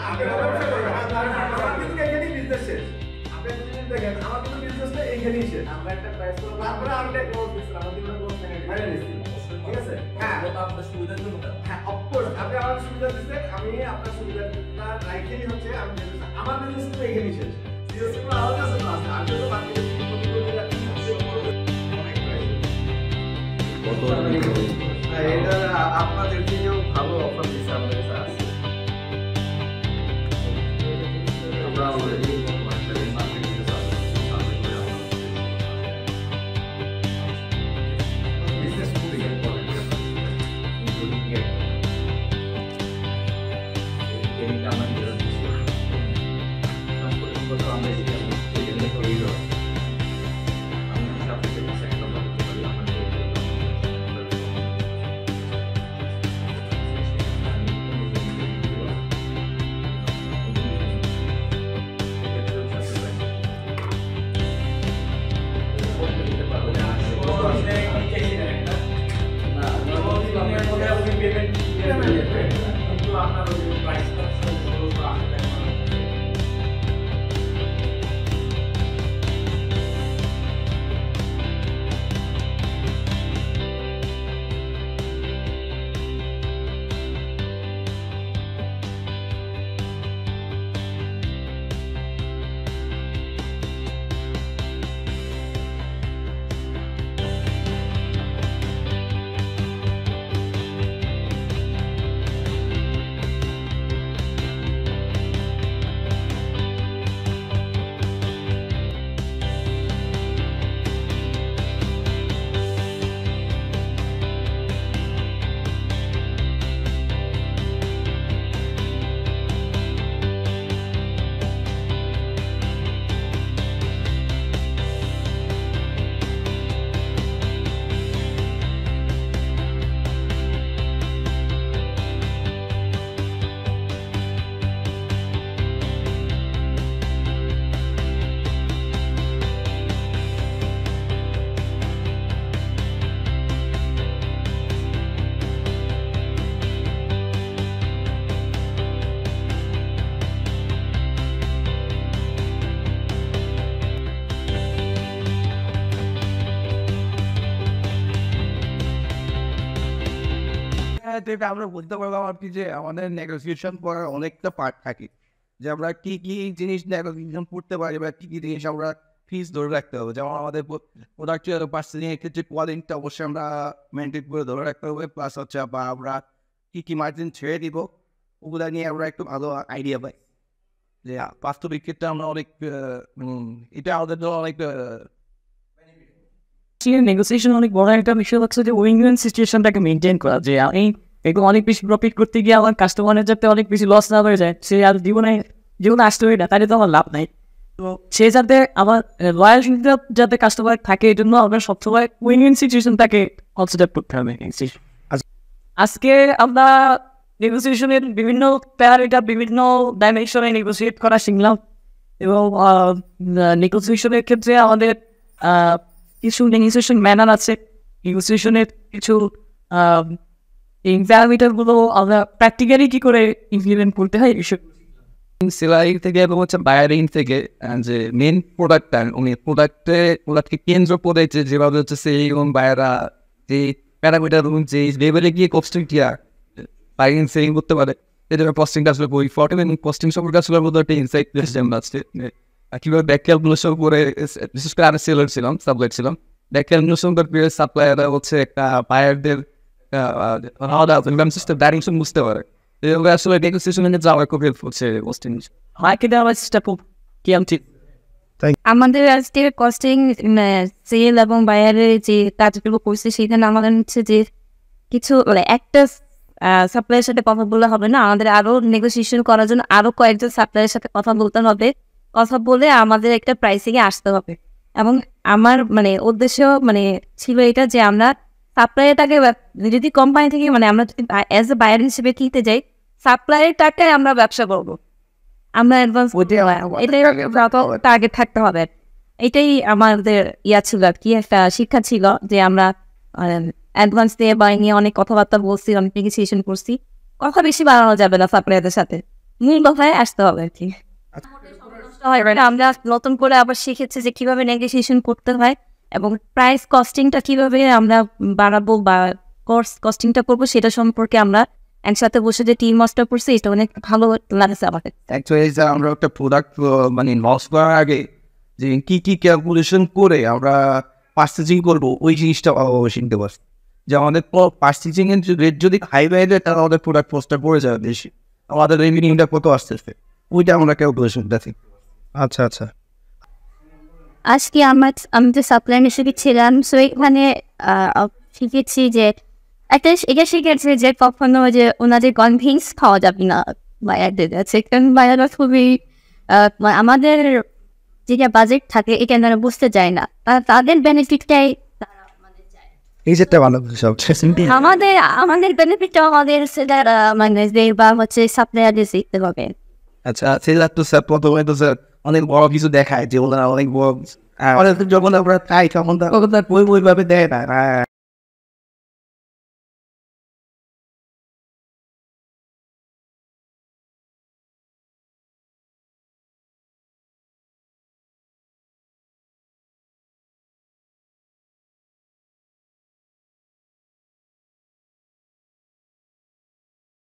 আমার কিন্তু এখানেই বিজনেস শেষ। আপনি যদি দেখেন আমার কিন্তু বিজনেসটা এখানেই শেষ। আমরা একটা প্রাইস করব, তারপরে আমরা ক্লোজ দিছি, আমাদের কোনো ক্লোজ থাকে ঠিক আছে? হ্যাঁ, ওটা আপনার সুবিধার জন্য। হ্যাঁ, অফকোর্স আপনি আমার সুবিধা দিচ্ছেন, আমি আপনার সুবিধাটা রাইখেই হচ্ছে আমি আমার বিজনেস তো এখানেই শেষ। সিরিয়াসলি কোনো আমার কাছে না আছে, আমি তো বাকি এটা আপনাদের থেকেও ভালো অফার দিচ্ছে আমাদের কাছে আছে। আমরা অলরেডি বিজনেস খুবই ইম্পর্টেন্ট আমরা বলতে পারলাম আর কি যে আমাদের নেগোসিয়েশন করার অনেকটা পার্ট থাকে, যে আমরা কি কি জিনিস নেগোসিয়েশন করতে পারি বা কি কি জিনিস আমরা ফিস ধরে রাখতে হবে। যেমন আমাদের প্রোডাক্টের পার্সেন্টের ক্ষেত্রে কোয়ালিটিটা অবশ্যই আমরা মেনটেন করে ধরে রাখতে হবে, প্লাস হচ্ছে বা আমরা কি কি মার্জিন ছেড়ে দিব ওগুলা নিয়ে আমরা একটু ভালো আইডিয়া পাই, যে বাস্তবিক ক্ষেত্রে আমরা অনেক এটা আমাদের জন্য অনেক নেগোসিয়েশন অনেক বড় একটা বিষয় হচ্ছে যে উইন-উইন সিচুয়েশনটাকে মেনটেন করা, যে আমি একটু অনেক বেশি প্রফিট করতে গিয়ে আমার কাস্টমারের যাতে অনেক বেশি লস না হয়ে যায়, সে আর জীবনে আসতে হবে না, তাহলে তো আমার লাভ নাই। তো সে যাতে আমার লয়ালটিটা যাতে কাস্টমার থাকে, এই জন্য আমরা সবসময় উইন-উইন সিচুয়েশনটাকে কনসিডার করতে হবে। আজকে আমরা নেগোসিয়েশনের বিভিন্ন প্যারামিটার, বিভিন্ন ডাইমেনশনে নেগোসিয়েট করা শিখলাম, এবং নেগোসিয়েশনের ক্ষেত্রে আমাদের কিছু নেগোসিয়েশন ম্যানার আছে, নেগোসিয়েশনের কিছু এই প্যারামিটারগুলো আমরা প্র্যাকটিক্যালি কী করে ইমপ্লিমেন্ট করতে হয় এইসব সেলারিং থেকে এবং হচ্ছে বায়ারিং থেকে যে মেন প্রোডাক্টটা উনি প্রোডাক্টকে কেন্দ্র করে যেভাবে হচ্ছে সেই এবং বায়ারা যে প্যারামিটার যে লেভেলে গিয়ে কস্টিংটা বায়ারিং সেলিং করতে পারে, এই জন্য কস্টিংটা আসলে বই ফর্টেন এবং কস্টিং সম্পর্কে আসলে মধ্যে একটা ইনসাইট আছে কীভাবে ব্যাক ক্যালকুলেশন করে, বিশেষ করে আমি সেলার ছিলাম, সাপ্লাই ছিলাম, ব্যাক ক্যালকুলেশন করে সাপ্লাইয়াররা হচ্ছে একটা বায়ারদের সিস্টেম ডাইরেকশন বুঝতে পারে। আসলে নেগোসিয়েশনে যাওয়া খুব হেল্প হচ্ছে কস্টিং মার্কেটে আমার চেষ্টা খুব কি আমি আমাদের আজকে কস্টিং সেল এবং বায়ারের যে কাজগুলো করছে সেখানে আমাদের হচ্ছে যে কিছু একটা সাপ্লাইয়ের সাথে কথা বললে হবে না, আমাদের আরো নেগোসিয়েশন করার জন্য আরো কয়েকজন সাপ্লাইয়ের সাথে কথা বলতে হবে, কথা বলে আমাদের একটা প্রাইসিংয়ে আসতে হবে। এবং আমার উদ্দেশ্য ছিল এটা যে আমরা সাপ্লাইয়ারটাকে যদি কোম্পানি থেকে আমরা যদি অ্যাজ এ বায়ার হিসেবে কিনতে যাই, সাপ্লাইয়ের টাকায় আমরা ব্যবসা করবো, আমরা অ্যাডভান্স এটাই টার্গেট থাকতে হবে। এটাই আমাদের ছিল আর কি, একটা শিক্ষা ছিল যে আমরা অ্যাডভান্স দিয়ে বাই নিয়ে অনেক কথাবার্তা বলছি, অনেক নেগোসিয়েশন করছি। কথা বেশি বাড়ানো যাবে না সাপ্লাইয়ারদের সাথে, মূল কথায় আসতে হবে আর কি। হয়, আমরা নতুন করে আবার শিখেছি যে কিভাবে নেগোসিয়েশন করতে হয় এবং প্রাইস কস্টিংটা কিভাবে আমরা বাড়াবো বা কস্টিংটা করবো সেটা সম্পর্কে আমরা একসাথে বসে যে টিম মাস্টার করছি এটা অনেক ভালো লাগছে আমাকে। অ্যাকচুয়ালি স্যার আমরা একটা প্রোডাক্ট মানে লস করার আগে যে কি ক্যালকুলেশন করে আমরা পার্চেসিং করবো ওই জিনিসটা ভালোভাবে শিখতে পারছি। যে আমাদের পার্চেসিং এর রেট যদি হাই হয়ে যায় তাহলে আমাদের প্রোডাক্ট কস্টটা পড়ে যাবে বেশি, আমাদের রেভিনিউটা কত আসতেছে ওইটা আমরা ক্যালকুলেশনটা শিখতে পারছি। আচ্ছা আচ্ছা, আজকে আমি যে সাপ্লাই হিসেবে ছিলাম সো এখানে শিখেছি যে এটা শিখেছি যে কখনো যে ওনাদের কনভিন্স খাওয়া যাবে না বায়ারদের কাছে, কারণ বায়াররা খুবই আমাদের যেটা বাজেট থাকে এটা তারা বুঝতে চায় না, তাদের বেনিফিটটাই এই যেটা ভালো সব আমাদের বেনিফিটটা আমাদের সেটা মানে যে বা হচ্ছে সাপ্লায়ারদের শিখতে হবে। আচ্ছা সেটা তো স্যার প্রথমে তো স্যার অনেক বড় কিছু দেখায় যে ওনারা অনেক বড় যখন আমরা চাই তখন ওইভাবে দেয় না।